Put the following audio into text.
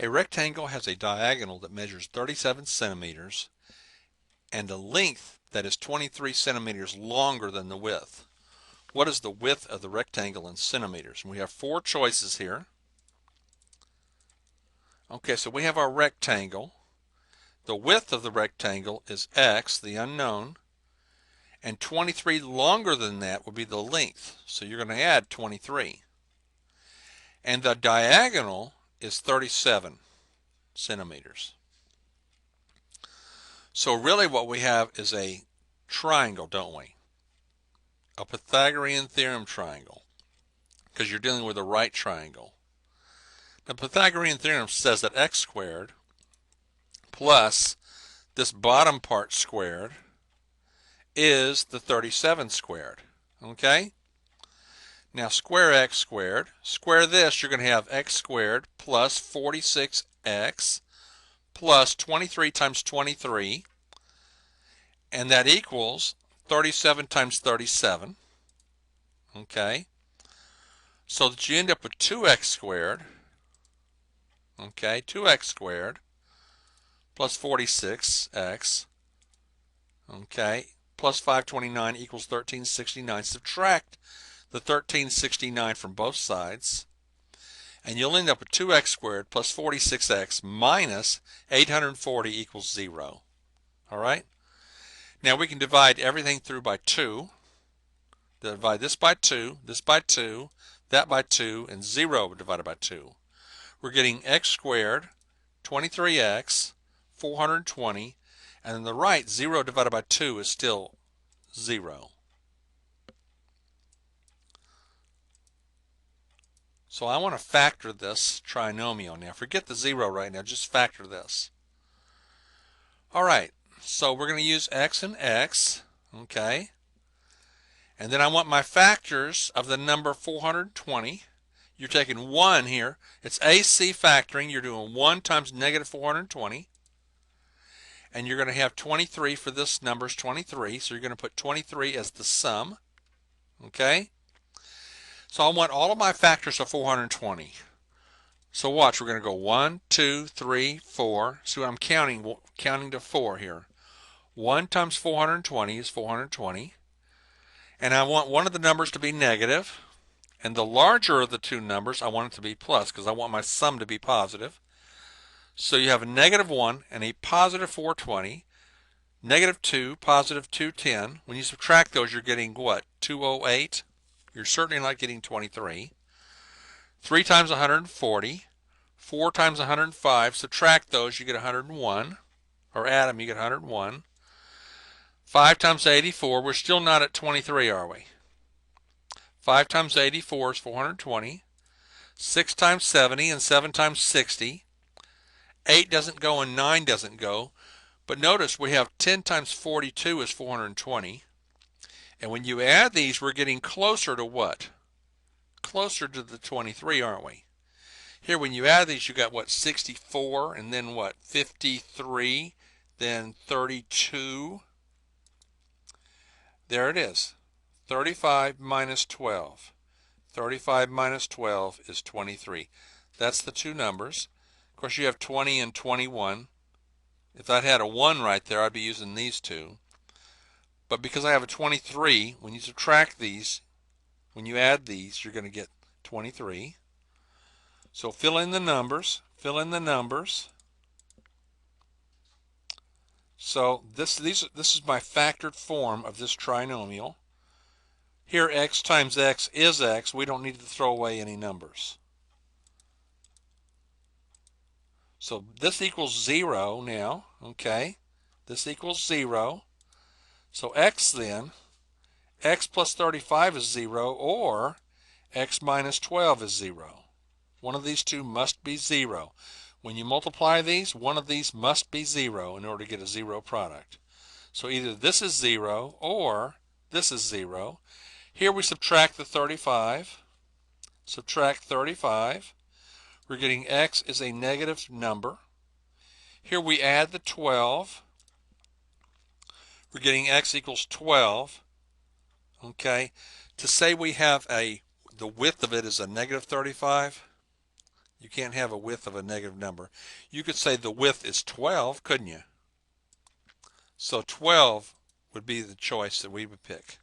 A rectangle has a diagonal that measures 37 centimeters and a length that is 23 centimeters longer than the width. What is the width of the rectangle in centimeters? And we have four choices here. Okay, so we have our rectangle. The width of the rectangle is x, the unknown, and 23 longer than that would be the length. So you're going to add 23. And the diagonal is 37 centimeters. So really what we have is a triangle, don't we? A Pythagorean theorem triangle, because you're dealing with a right triangle. The Pythagorean theorem says that x squared plus this bottom part squared is the 37 squared. Okay? Now square x squared. Square this, you're going to have x squared plus 46x plus 23 times 23. And that equals 37 times 37. Okay? So that you end up with 2x squared. Okay? 2x squared plus 46x. Okay? Plus 529 equals 1369. Subtract the 1369 from both sides, and you'll end up with 2x squared plus 46x minus 840 equals 0. All right? Now we can divide everything through by 2. Divide this by 2, this by 2, that by 2, and 0 divided by 2. We're getting x squared, 23x, 420, and on the right, 0 divided by 2 is still 0. So I want to factor this trinomial now. Forget the 0 right now, just factor this. All right, so we're going to use x and x, okay? And then I want my factors of the number 420. You're taking 1 here. It's AC factoring. You're doing 1 times negative 420. And you're going to have 23 for this number is 23. So you're going to put 23 as the sum, okay? So I want all of my factors of 420. So watch, we're going to go 1, 2, 3, 4. See, I'm counting to 4 here. 1 times 420 is 420. And I want one of the numbers to be negative. And the larger of the two numbers, I want it to be plus because I want my sum to be positive. So you have a negative 1 and a positive 420. Negative 2, positive 210. When you subtract those, you're getting what? 208. You're certainly not getting 23. 3 times 140. 4 times 105. Subtract those, you get 101. Or add them, you get 101. 5 times 84. We're still not at 23, are we? 5 times 84 is 420. 6 times 70 and 7 times 60. 8 doesn't go and 9 doesn't go. But notice we have 10 times 42 is 420. And when you add these, we're getting closer to what? Closer to the 23, aren't we? Here, when you add these, you got what? 64, and then what? 53, then 32. There it is. 35 minus 12. 35 minus 12 is 23. That's the two numbers. Of course, you have 20 and 21. If I had a 1 right there, I'd be using these two. But because I have a 23, when you subtract these, when you add these, you're going to get 23. So fill in the numbers. Fill in the numbers. So this is my factored form of this trinomial. Here x times x is x. We don't need to throw away any numbers. So this equals 0 now. Okay. This equals 0. So x then, x plus 35 is 0, or x minus 12 is 0. One of these two must be 0. When you multiply these, one of these must be 0 in order to get a 0 product. So either this is 0 or this is 0. Here we subtract the 35. Subtract 35. We're getting x is a negative number. Here we add the 12. We're getting x equals 12. Okay. To say we have the width of it is a negative 35, You can't have a width of a negative number. You could say the width is 12, couldn't you? So 12 would be the choice that we would pick.